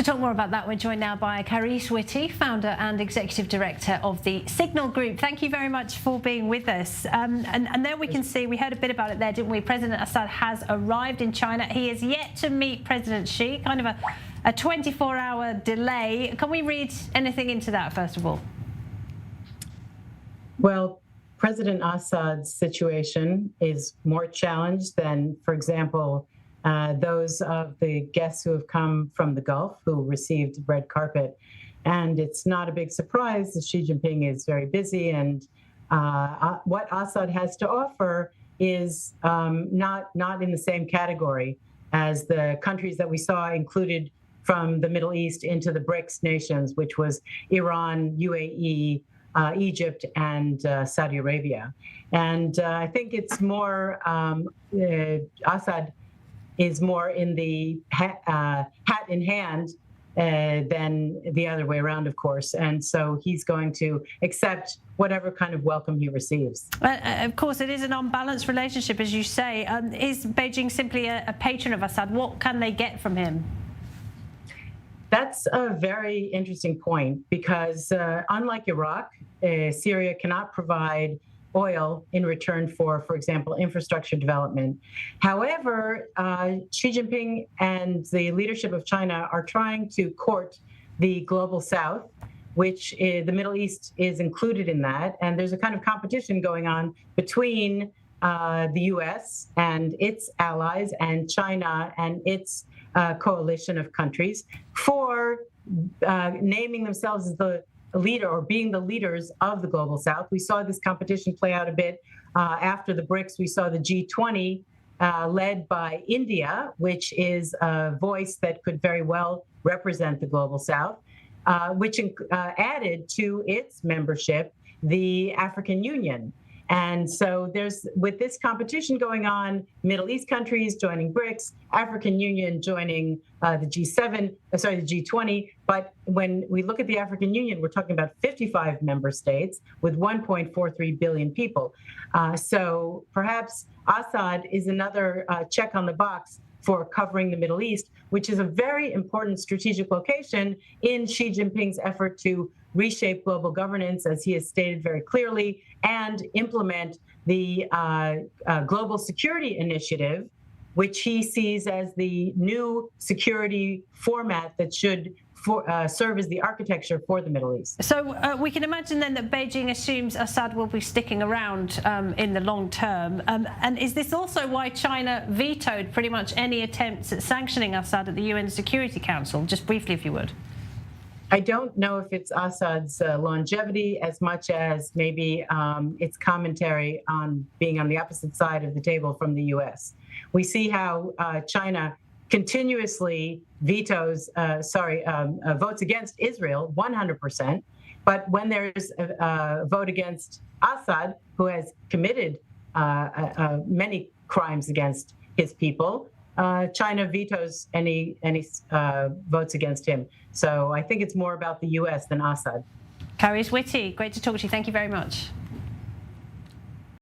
To talk more about that, we're joined now by Carice Witte, founder and executive director of the Signal Group. Thank you very much for being with us. And there we can see, we heard a bit about it there, didn't we? President Assad has arrived in China. He is yet to meet President Xi, kind of a 24-hour delay. Can we read anything into that, first of all? Well, President Assad's situation is more challenged than, for example, those of the guests who have come from the Gulf who received red carpet. And it's not a big surprise that Xi Jinping is very busy, and what Assad has to offer is not in the same category as the countries that we saw included from the Middle East into the BRICS nations, which was Iran, UAE, Egypt, and Saudi Arabia. And I think it's more, Assad is more in the hat in hand than the other way around, of course. And so he's going to accept whatever kind of welcome he receives. Of course, it is an unbalanced relationship, as you say. Is Beijing simply a patron of Assad? What can they get from him? That's a very interesting point because unlike Iraq, Syria cannot provide oil in return for example, infrastructure development. However, Xi Jinping and the leadership of China are trying to court the global South, which the Middle East is included in that. And there's a kind of competition going on between the US and its allies and China and its coalition of countries for naming themselves as the leader or being the leaders of the global South. We saw this competition play out a bit after the BRICS. We saw the G20 led by India, which is a voice that could very well represent the global South, which added to its membership the African Union. And so there's, with this competition going on, Middle East countries joining BRICS, African Union joining the G20. But when we look at the African Union, we're talking about 55 member states with 1.43 billion people. So perhaps Assad is another check on the box for covering the Middle East, which is a very important strategic location in Xi Jinping's effort to reshape global governance, as he has stated very clearly, and implement the global security initiative, which he sees as the new security format that should serve as the architecture for the Middle East. So we can imagine then that Beijing assumes Assad will be sticking around in the long term. And is this also why China vetoed pretty much any attempts at sanctioning Assad at the UN Security Council? Just briefly, if you would. I don't know if it's Assad's longevity as much as maybe its commentary on being on the opposite side of the table from the U.S. We see how China continuously votes against Israel 100%. But when there's a vote against Assad, who has committed many crimes against his people, China vetoes any votes against him. So I think it's more about the U.S. than Assad. Carice Witte, great to talk to you. Thank you very much.